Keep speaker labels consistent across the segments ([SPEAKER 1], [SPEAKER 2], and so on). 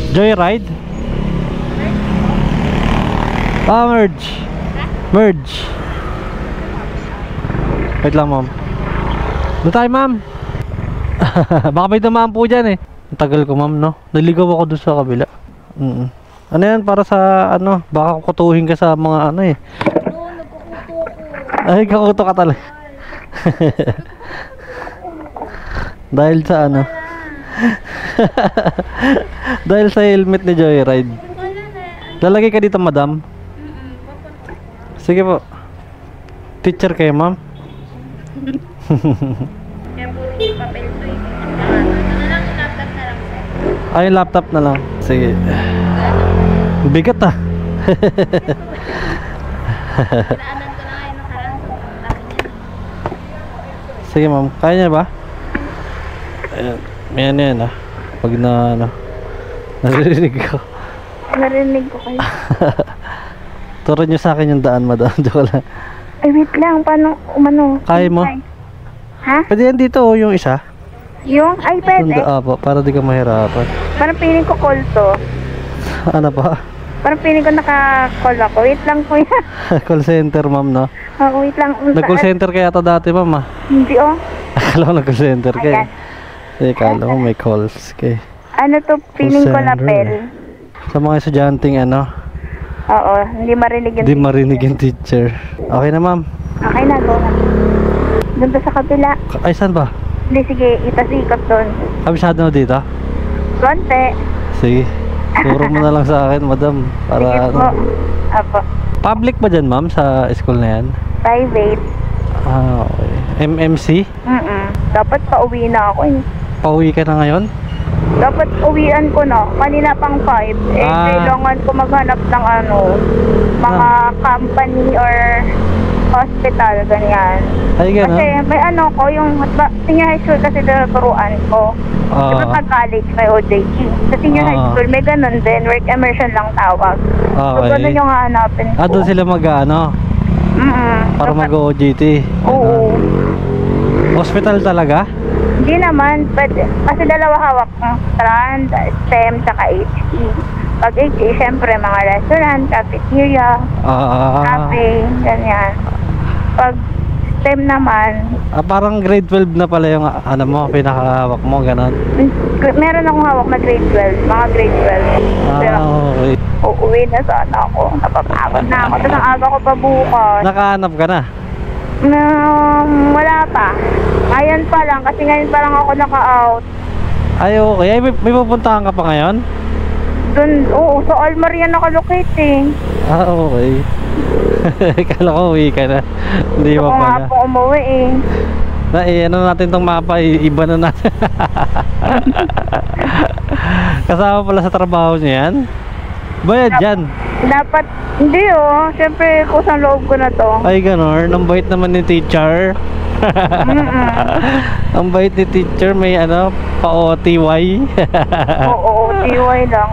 [SPEAKER 1] Joyride? Ah, merge. Merge. Wait lang, ma'am. Doon tayo, ma'am. Baka may dumaan po dyan eh. Ang tagal ko, ma'am, no? Naligaw ako doon sa kabila. Ano yan? Para sa ano? Baka kukutuhin ka sa mga ano eh.
[SPEAKER 2] Oo, nagkukuto ko.
[SPEAKER 1] Ay, kakuto ka talaga. Dahil sa ano? Dahil sa helmet ni Joyride. Lalagay ka dito, madam? Sige po. Teacher kayo, ma'am?
[SPEAKER 2] Kaya po yung papel to eh. Ano lang, laptop na lang sir.
[SPEAKER 1] Ay, laptop na lang. Sige. Bigat ah.
[SPEAKER 2] Pinaanan ko na ngayon nakaraan sa laki niya.
[SPEAKER 1] Sige, ma'am. Kaya niya ba? Ayan. May ano yan ah. Pag na ano. Naririnig ko.
[SPEAKER 2] Narinig ko kayo.
[SPEAKER 1] Turo niyo sa akin yung daan, madam. Joke lang.
[SPEAKER 2] Ay, wait lang. Paano umano?
[SPEAKER 1] Kaya mo?
[SPEAKER 2] Ha?
[SPEAKER 1] Pwede yan dito oh, yung isa.
[SPEAKER 2] Yung? Ay, pwede.
[SPEAKER 1] Apo, para di ka mahirapan.
[SPEAKER 2] Parang piling ko call to.
[SPEAKER 1] Ano pa?
[SPEAKER 2] Parang piling ko naka-call ako. Wait lang po yan.
[SPEAKER 1] Call center, ma'am, no?
[SPEAKER 2] Oh, wait lang.
[SPEAKER 1] Nag-call center kaya ito dati, ma'am, ah.
[SPEAKER 2] Hindi oh.
[SPEAKER 1] Akala ko nag-call center kayo.
[SPEAKER 2] Ayan.
[SPEAKER 1] Eh, akala ko may calls kayo.
[SPEAKER 2] Ano to? Piling ko lapel.
[SPEAKER 1] Sa mga estudyanteng ano,
[SPEAKER 2] Oo, hindi marinig yung
[SPEAKER 1] hindi marinig yung teacher. Okay na, ma'am.
[SPEAKER 2] Okay na, go na. Doon to sa kabila.
[SPEAKER 1] Ay, saan ba?
[SPEAKER 2] Hindi, sige, itasikot doon.
[SPEAKER 1] Kabisado na dito?
[SPEAKER 2] Konti.
[SPEAKER 1] Sige. Turo mo na lang sa akin, madam. Para
[SPEAKER 2] Sige po.
[SPEAKER 1] ano.
[SPEAKER 2] Apo.
[SPEAKER 1] Public ba dyan, ma'am, sa school na yan?
[SPEAKER 2] Private.
[SPEAKER 1] Ah, okay. MMC?
[SPEAKER 2] Dapat pauwi na ako eh.
[SPEAKER 1] Pauwi ka na ngayon?
[SPEAKER 2] Dapat uwian ko na. Kanina pang 5. Eh, kailangan ko maghanap ng ano, mga company or hospital, ganyan.
[SPEAKER 1] Ay, gano'n?
[SPEAKER 2] Kasi may ano ko, yung senior high school kasi turuan ko. Diba pag college may OJT. Sa senior high school may ganun din, work immersion lang tawag. So
[SPEAKER 1] Okay.
[SPEAKER 2] ganun yung hahanapin ko.
[SPEAKER 1] Doon sila mag-ano? Para mag-OJT?
[SPEAKER 2] Oo.
[SPEAKER 1] Hospital talaga?
[SPEAKER 2] Hindi naman, pwede. Kasi dalawa hawak mo. Trans, STEM, saka HE. Pag HE, syempre mga restaurant, cafeteria, cafe, ganyan. Pag STEM naman,
[SPEAKER 1] parang grade 12 na pala yung ano mo, pinakahawak mo, gano'n?
[SPEAKER 2] meron akong hawak na grade 12, mga grade 12. Pero
[SPEAKER 1] Okay.
[SPEAKER 2] uuwi na sana ako. Napapagod na ako. Tapos ang aga ko pa bukas.
[SPEAKER 1] Nakahanap ka na?
[SPEAKER 2] Wala pa. Ngayon pa lang, kasi ngayon pa lang ako naka-out.
[SPEAKER 1] Ay, okay. Ay, may pupuntahan ka pa ngayon?
[SPEAKER 2] Doon, oo, sa Almar yan nakalocate eh.
[SPEAKER 1] Okay. Kala ko uwi ka na. Hindi
[SPEAKER 2] Gusto
[SPEAKER 1] pa
[SPEAKER 2] ko nga
[SPEAKER 1] pala.
[SPEAKER 2] po umuwi eh.
[SPEAKER 1] Ano natin tong mapa, iba na natin. Kasama pala sa trabaho niya yan? Bayad dyan?
[SPEAKER 2] Dapat, hindi oh. Siyempre, kusang loob ko na to.
[SPEAKER 1] Ay, gano'n. Ang bait naman ni teacher. Ang bait ni teacher, may ano, pa-OTY.
[SPEAKER 2] Oo, TY lang.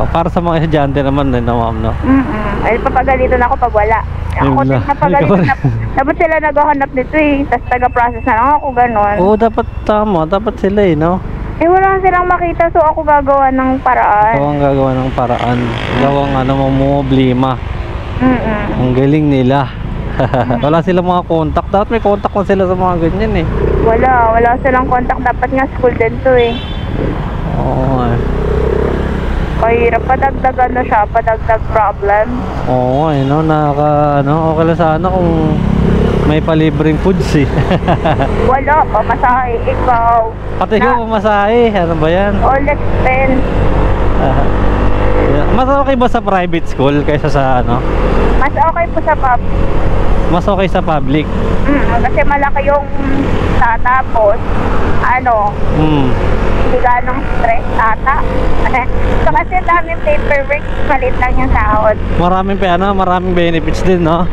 [SPEAKER 1] Para sa mga estudyante naman din na, ma'am, no?
[SPEAKER 2] Ay, papagalitan ako pag wala. Ako din napagalitan na. Dapat sila naghahanap nito eh. Tapos taga-process na lang ako, ganon.
[SPEAKER 1] Oo, dapat tama. Dapat sila eh, no?
[SPEAKER 2] Eh, wala silang makita, so ako gagawa ng paraan.
[SPEAKER 1] Ikaw ang gagawa ng paraan. Ikaw ang ano, mamumblima. Ang galing nila. Wala silang mga contact. Dapat may contact na sila sa mga ganyan eh.
[SPEAKER 2] Wala silang contact. Dapat nga school din to eh.
[SPEAKER 1] Oo nga.
[SPEAKER 2] Kahirap, padagdagan na siya, padagdag problem.
[SPEAKER 1] Oo nga eh, no? Okay lang sana kung may palibreng foods eh.
[SPEAKER 2] Wala, pamasahe, ikaw.
[SPEAKER 1] Pati ko pamasahe. Ano ba yan?
[SPEAKER 2] All expense.
[SPEAKER 1] Mas okay ba sa private school kaysa sa ano?
[SPEAKER 2] Mas okay po sa pub.
[SPEAKER 1] Mas okay sa public?
[SPEAKER 2] Kasi malaki yung tatapos. Ano? Hindi ganong stress ata. So kasi daming paperwork, malit lang yung sahod.
[SPEAKER 1] Maraming benefits din, no?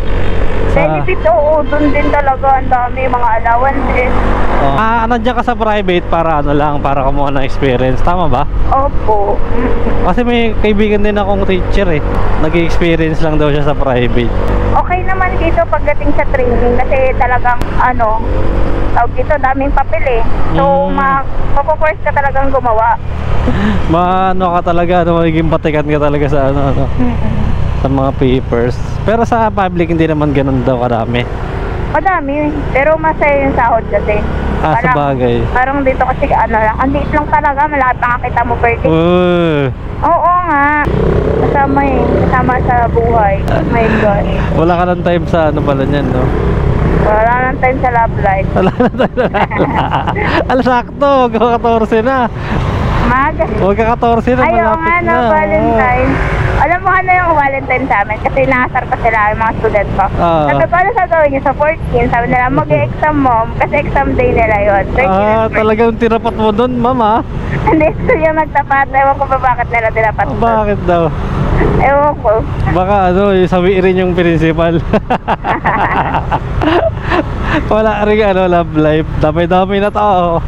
[SPEAKER 2] Benefit, oo, dun din talaga ang dami mga allowances.
[SPEAKER 1] Nandiyan ka sa private para ano lang, para kumuha ng experience, tama ba?
[SPEAKER 2] Opo.
[SPEAKER 1] Kasi may kaibigan din akong teacher eh, nag-experience lang daw siya sa private.
[SPEAKER 2] Okay naman dito pagdating sa training kasi talagang ano, tawag dito, daming papel eh. So, mapoforce ka talagang gumawa.
[SPEAKER 1] Ano ka talaga, ano, magiging batikan ka talaga sa ano. Sa mga papers. Pero sa public hindi naman ganun daw karami.
[SPEAKER 2] Madami, pero masaya yung sahod kasi.
[SPEAKER 1] Sa bagay.
[SPEAKER 2] Parang dito kasi ano lang, ang liit lang talaga, malaki pa nga kita mo per day. Oo nga. Kasama sa buhay. Oh my God.
[SPEAKER 1] Wala ka ng time sa ano pala niyan, no?
[SPEAKER 2] Wala nang time sa love life.
[SPEAKER 1] Wala na time sa sakto, magka-14 na. Magka-14 na,
[SPEAKER 2] ayaw
[SPEAKER 1] malapit
[SPEAKER 2] nga
[SPEAKER 1] na.
[SPEAKER 2] na, Valentine. Alam mo ano yung Valentine sa amin? Kasi nakasar pa sila yung mga student ko. Sabi ko, ano sa gawin nyo sa 14? Sabi nila, mag-exam mo. Kasi exam day nila yun.
[SPEAKER 1] Talagang tinapat mo doon, mama.
[SPEAKER 2] Hindi, gusto yung nagtapat. Ewan ko ba bakit nila tinapat doon.
[SPEAKER 1] Bakit daw?
[SPEAKER 2] Ewan ko.
[SPEAKER 1] Baka ano, sabihin rin yung principal. Wala rin ano, love life. Dami-dami na tao.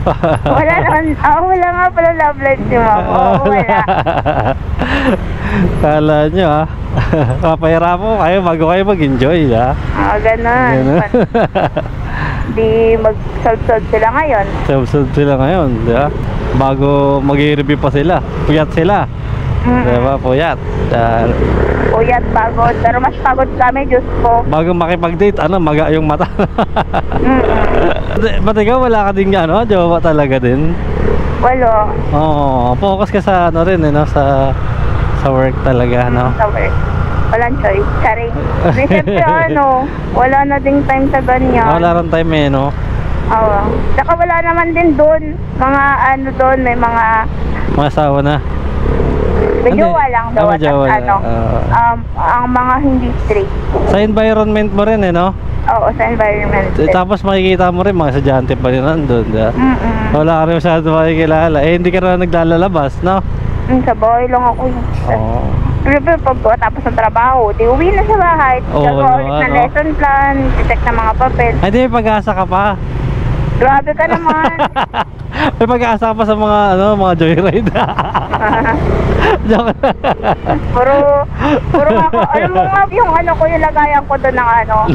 [SPEAKER 2] Wala naman. Wala nga pala love life si ma'am. Wala.
[SPEAKER 1] Kala nyo papahira mo kayo bago kayo mag-enjoy
[SPEAKER 2] Ganun. Di mag-solve sila ngayon.
[SPEAKER 1] Solve sila ngayon, di ba? Bago mag-i-review pa sila. Puyat sila. Di ba? Puyat.
[SPEAKER 2] Puyat, pagod. Pero mas pagod kami, Diyos ko.
[SPEAKER 1] Bago makipag-date, maga yung mata. Ba't ikaw wala ka din jowa talaga din?
[SPEAKER 2] Wala.
[SPEAKER 1] Focus ka sa ano rin, sa work talaga, no?
[SPEAKER 2] Sa work. Walang choice. Charing. Siyempre wala na ding time sa ganyan.
[SPEAKER 1] Wala rin time no?
[SPEAKER 2] Oo. Saka wala naman din doon. Mga doon, may mga
[SPEAKER 1] asawa na.
[SPEAKER 2] may jowa lang daw. Ang mga hindi straight.
[SPEAKER 1] Sa environment mo rin no?
[SPEAKER 2] Oo, sa environment.
[SPEAKER 1] Tapos makikita mo rin mga estudyante pa rin nandun. Wala ka rin masyado makikilala. Hindi ka rin naglalabas, no?
[SPEAKER 2] Sa bahay lang ako. Pero pag tapos ng trabaho, di uwi na sa bahay. Gagawa ulit ng lesson plan, check ng mga papel.
[SPEAKER 1] Ay, di may pag-asa ka pa.
[SPEAKER 2] Grabe ka naman.
[SPEAKER 1] May pag-asa ka pa sa mga mga joyride.
[SPEAKER 2] Puro ako, alam mo nga yung yung lagayan ko doon ng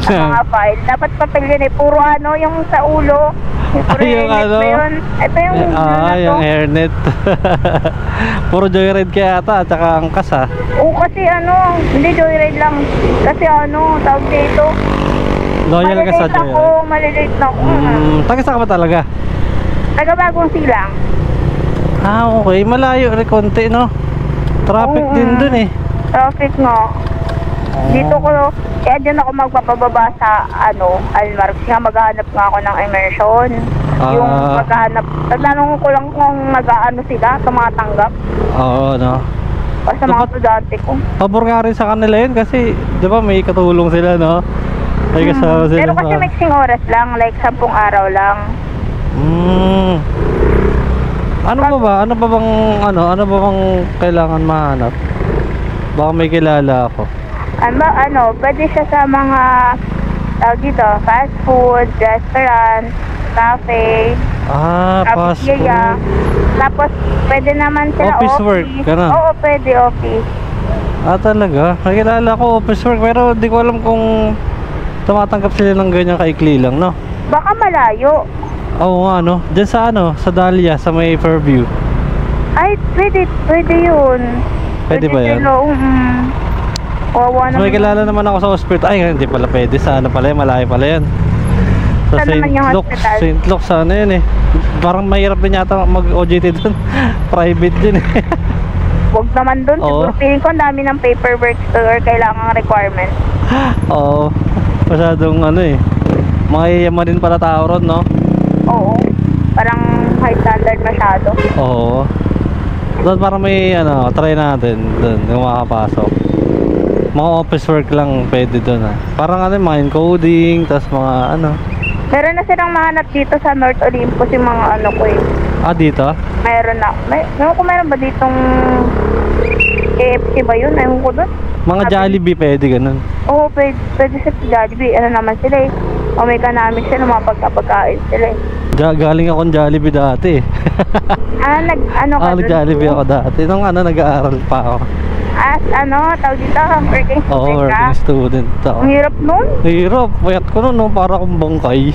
[SPEAKER 2] mga file. Dapat papel yun puro yung sa ulo. Puro
[SPEAKER 1] yung
[SPEAKER 2] yun. Ito yung
[SPEAKER 1] yung hairnet. Puro joyride kaya ata, at saka angkas
[SPEAKER 2] Oo, kasi hindi joyride lang. Kasi tawag dito.
[SPEAKER 1] Loyal ka sa joyride.
[SPEAKER 2] Malilate na ako.
[SPEAKER 1] Taga-sa ka ba talaga?
[SPEAKER 2] Taga Bagong Silang.
[SPEAKER 1] Okay. Malayo rin konti, no? Traffic din dun
[SPEAKER 2] Traffic nga. Dito ko, kaya dyan ako magpapababa sa Almarx nga, maghahanap nga ako ng immersion. Yung maghahanap, tatanong ko lang kung sila, tumatanggap.
[SPEAKER 1] Oo, no?
[SPEAKER 2] O sa mga estudyante ko.
[SPEAKER 1] Pabor nga rin sa kanila yun kasi, di ba, may katulong sila, no? May kasama sila.
[SPEAKER 2] Pero kasi mixing oras lang, like 10 araw lang.
[SPEAKER 1] Ano ba bang kailangan mahanap? Baka may kilala ako.
[SPEAKER 2] Pwede siya sa mga dito, fast food, restaurant, cafe,
[SPEAKER 1] fast food.
[SPEAKER 2] Tapos pwede naman sila
[SPEAKER 1] office work, ganun.
[SPEAKER 2] Oo, pwede office.
[SPEAKER 1] Talaga? May kilala ko office work, pero di ko alam kung tumatanggap sila ng ganyan kaikli lang, no?
[SPEAKER 2] Baka malayo.
[SPEAKER 1] Oo nga, no? Diyan sa Dahlia, sa may Fairview.
[SPEAKER 2] Ay, pwede yun.
[SPEAKER 1] Pwede ba yan?
[SPEAKER 2] Kawawa naman.
[SPEAKER 1] May kilala naman ako sa hospital. Ay, hindi pala pwede. Sa pala yan, malayo pala yan. Sa St. Luke's, sana yun Parang mahirap din yata mag-OJT dun. Private din
[SPEAKER 2] Huwag naman dun. Siguro feeling ko ang dami ng paperwork or kailangang requirement.
[SPEAKER 1] Oo. Masyadong mga din pala tao ron, no?
[SPEAKER 2] Oo. Parang high standard masyado.
[SPEAKER 1] Oo. Doon parang may try natin doon yung makakapasok. Mga office work lang pwede doon Parang mga encoding, tas mga
[SPEAKER 2] Meron na silang mahanap dito sa North Olympus yung mga ko
[SPEAKER 1] dito?
[SPEAKER 2] Meron na. Meron ba ditong KFC ba yun? Ewan ko doon.
[SPEAKER 1] Mga Jollibee pwede ganun.
[SPEAKER 2] Oo, pwede sa Jollibee. Naman sila may economics sila, mga pagkapagkain sila
[SPEAKER 1] Galing akong Jollibee dati
[SPEAKER 2] ka
[SPEAKER 1] Jollibee ako dati. Nung nag-aaral pa ako.
[SPEAKER 2] As tawag dito, working
[SPEAKER 1] Oo,
[SPEAKER 2] student ka.
[SPEAKER 1] working student ako.
[SPEAKER 2] Ang hirap nun.
[SPEAKER 1] Hirap, payat ko nun, no? Para akong bangkay.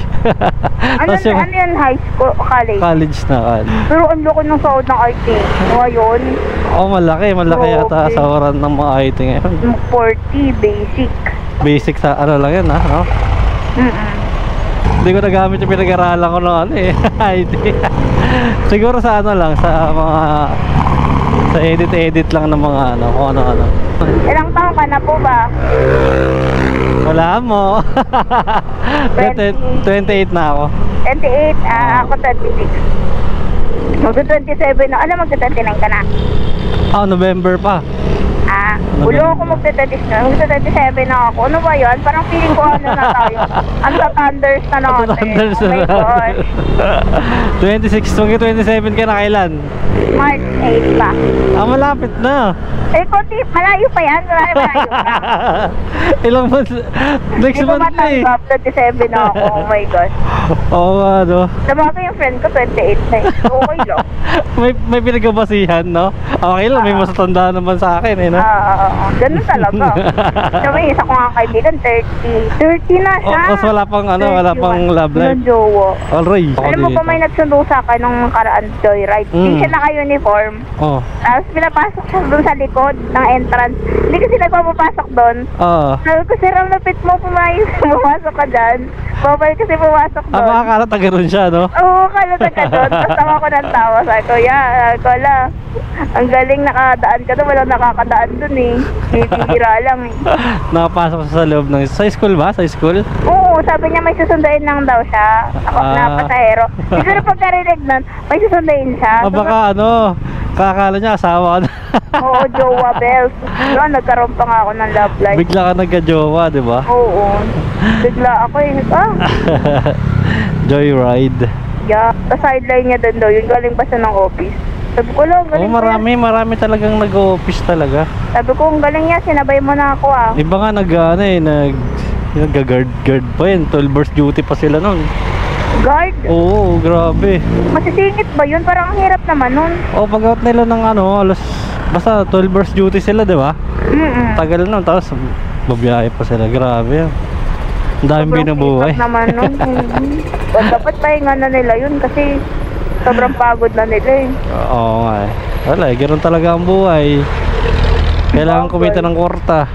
[SPEAKER 2] Ano yan, high school, college?
[SPEAKER 1] College na kan.
[SPEAKER 2] Pero ang loko ng sahod ng IT. Ngayon,
[SPEAKER 1] Malaki yata
[SPEAKER 2] Okay.
[SPEAKER 1] sa oran ng mga IT ngayon.
[SPEAKER 2] 40 basic.
[SPEAKER 1] Basic sa ano lang yan, ha? No? Hindi ko nagamit yung pinag-aralan ko ng IT. Siguro sa lang, sa mga sa edit lang ng mga kung ano.
[SPEAKER 2] Ilang taon ka na po ba?
[SPEAKER 1] Wala mo. 28 na ako.
[SPEAKER 2] 28, ako 26. Magka-27 na. Alam, magka-29 ka na.
[SPEAKER 1] November pa.
[SPEAKER 2] Ulo ako magka-27 na ako. Ano ba yun? Parang feeling ko na tayo. Ang thunders na natin.
[SPEAKER 1] Thunders
[SPEAKER 2] Oh my
[SPEAKER 1] na.
[SPEAKER 2] God.
[SPEAKER 1] 26, magka-27 ka na kailan?
[SPEAKER 2] March 8 pa.
[SPEAKER 1] Malapit na.
[SPEAKER 2] Konti, malayo pa yan. Malayo pa.
[SPEAKER 1] Ilang months? Next
[SPEAKER 2] Hindi ko
[SPEAKER 1] month na eh.
[SPEAKER 2] matanggap, 27 na ako. Oh my gosh.
[SPEAKER 1] Oo nga, no?
[SPEAKER 2] Sabaga yung friend ko, 28 na eh. Okay lang.
[SPEAKER 1] may pinagabasihan, no? Okay lang, may masatanda naman sa akin eh, no?
[SPEAKER 2] Ganun talaga. So may isa ko nga kaibigan, 30 na siya.
[SPEAKER 1] Tapos wala pang wala pang love life.
[SPEAKER 2] Walang jowa.
[SPEAKER 1] Alright.
[SPEAKER 2] Alam mo ba may nagsundo sa akin nung nakaraan joyride? Hindi siya naka-uniform. Tapos pinapasok siya doon sa likod ng entrance. Hindi kasi nagpapapasok doon. Sabi ko, sir, ang lapit mo, pumasok ka dyan. Babay kasi pumasok doon.
[SPEAKER 1] Akala taga ron siya, no?
[SPEAKER 2] Oo, kalata ka doon. Tapos tawa ko ng tawa. Sabi ko, wala. Ang galing nakadaan ka doon. Walang nakakadaan doon eh. Bibira lang eh.
[SPEAKER 1] Nakapasok sa loob ng... Sa school ba? Sa school?
[SPEAKER 2] Oo, sabi niya may susunduin lang daw siya. Ako na pasahero. Siguro pagkarinig nun, may susunduin siya.
[SPEAKER 1] Baka kakala niya asawa na.
[SPEAKER 2] Oo, jowa bells. Nagkaroon pa nga ako ng love life.
[SPEAKER 1] Bigla ka nagka-jowa, di ba?
[SPEAKER 2] Oo. Bigla ako eh.
[SPEAKER 1] Joyride.
[SPEAKER 2] Yeah. Sa sideline niya doon daw. Yung galing pa siya ng office. Sabi ko lang, galing pa yan.
[SPEAKER 1] Marami talagang nag-office talaga.
[SPEAKER 2] Sabi ko, ang galing niya, sinabay mo na ako
[SPEAKER 1] Iba nga nag-guard pa yun. 12 hours duty pa sila nun.
[SPEAKER 2] Guard?
[SPEAKER 1] Oo, grabe.
[SPEAKER 2] Masisingit ba yun? Parang ang hirap naman nun.
[SPEAKER 1] Pag out nila ng basta 12 hours duty sila, di ba? Tagal nun, tapos babiyahe pa sila. Grabe yan. Ang daming binubuhay.
[SPEAKER 2] Sobrang naman nun. Dapat pahinga na nila yun kasi sobrang pagod na nila eh.
[SPEAKER 1] Oo nga eh. Wala eh, ganoon talaga ang buhay. Kailangan kumita ng kwarta.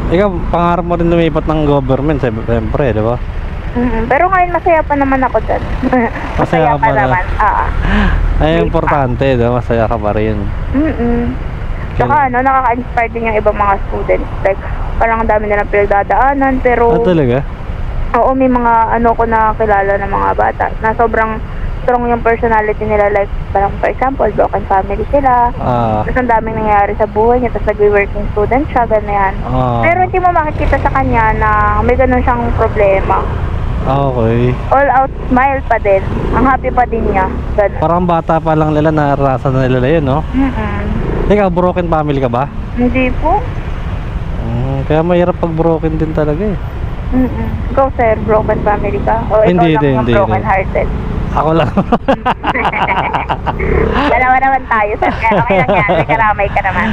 [SPEAKER 1] Ikaw, pangarap mo rin lumipat ng government, siyempre, di ba?
[SPEAKER 2] Pero ngayon masaya pa naman ako dyan. Masaya pa naman.
[SPEAKER 1] Ay, importante, di ba? Masaya ka pa rin.
[SPEAKER 2] Tsaka nakaka-inspire din yung ibang mga students. Like, parang ang dami nilang pinagdadaanan, pero...
[SPEAKER 1] talaga?
[SPEAKER 2] Oo, may mga ko na kilala ng mga bata na sobrang strong yung personality nila. Like, parang for example, broken family sila. Tapos ang daming nangyayari sa buhay niya. Tapos nag-working student siya, ganyan. Pero hindi mo makikita sa kanya na may ganun siyang problema.
[SPEAKER 1] Okay.
[SPEAKER 2] All out smile pa din. Ang happy pa din niya. Ganun.
[SPEAKER 1] Parang bata pa lang nila, naranasan na nila yun, no? Ikaw, broken family ka ba?
[SPEAKER 2] Hindi po.
[SPEAKER 1] Kaya mahirap pag broken din talaga eh.
[SPEAKER 2] Ikaw, sir, broken family ka? O
[SPEAKER 1] Hindi,
[SPEAKER 2] ikaw lang
[SPEAKER 1] hindi,
[SPEAKER 2] broken hearted?
[SPEAKER 1] Ako lang.
[SPEAKER 2] Dalawa naman tayo, sir. Kaya okay lang yan. May karamay ka naman.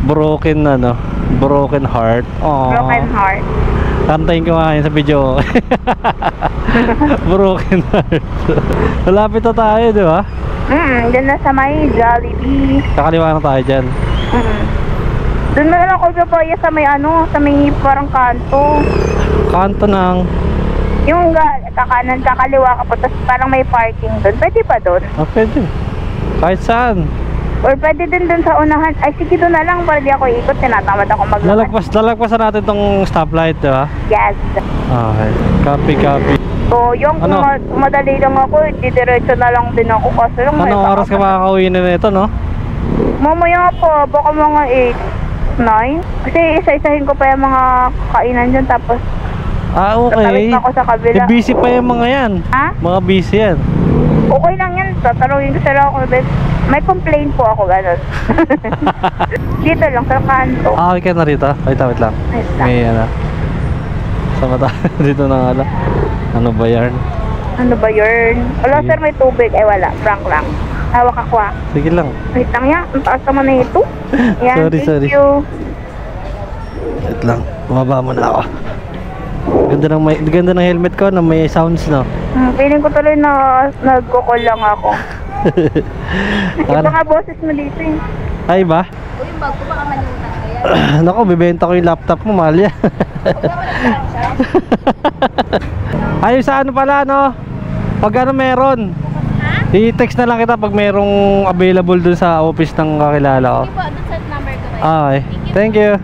[SPEAKER 1] Broken heart. Aww.
[SPEAKER 2] Broken heart.
[SPEAKER 1] Kantayin ko nga yun sa video. Broken heart. Malapit na tayo, di ba?
[SPEAKER 2] Dyan na sa may Jollibee.
[SPEAKER 1] Kakaliwa na tayo dyan.
[SPEAKER 2] Doon na lang ako gabaya sa may sa may parang kanto.
[SPEAKER 1] Kanto ng...
[SPEAKER 2] Yung kakanan, kakaliwa ka po, tapos parang may parking doon. Pwede ba doon?
[SPEAKER 1] Pwede. Kahit saan.
[SPEAKER 2] Or pwede din doon sa unahan. Ay, sige doon na lang para di ako ikot. Tinatamad ako maglakad.
[SPEAKER 1] Lalagpasan natin tong stoplight, di ba?
[SPEAKER 2] Yes.
[SPEAKER 1] Okay. Copy.
[SPEAKER 2] So, yung kung madali lang ako, didiretso na lang din ako. Kasi lang
[SPEAKER 1] Anong oras ka makakauwi na nito, no?
[SPEAKER 2] Mamaya po, baka mga 8, 9. Kasi isa-isahin ko pa yung mga kainan dyan. Tapos,
[SPEAKER 1] okay.
[SPEAKER 2] ako sa kabila.
[SPEAKER 1] Busy pa yung mga yan.
[SPEAKER 2] Ha?
[SPEAKER 1] Mga busy yan.
[SPEAKER 2] Okay lang yan. Tatanungin ko sila ako. May complaint po ako, gano'n. Dito lang, sa kanto.
[SPEAKER 1] Okay ka na rito? Wait lang. May sa mata. Dito na nga lang. Ano ba yan?
[SPEAKER 2] Ano ba yun? Wala, sir, may tubig. Ay, wala. Frank lang. Hawak ako ah.
[SPEAKER 1] Sige lang.
[SPEAKER 2] Wait lang yan. Ang taas naman na ito. Yan,
[SPEAKER 1] Sorry,
[SPEAKER 2] thank
[SPEAKER 1] sorry.
[SPEAKER 2] you.
[SPEAKER 1] Wait lang. Bumaba muna ako. Ganda ng helmet ko na may sounds, no?
[SPEAKER 2] Feeling ko tuloy na nagkukol lang ako. Iba nga boses mo dito eh.
[SPEAKER 1] Ay ba?
[SPEAKER 2] Uy, yung bag ko baka malimutan ko yan.
[SPEAKER 1] Nako, bibenta ko yung laptop mo, mahal yan. Ayun sa ano pala, no? Pag ano meron, i-text na lang kita pag merong available dun sa office ng kakilala ko.
[SPEAKER 2] Sige po, dun sa number ko.
[SPEAKER 1] Okay, thank you.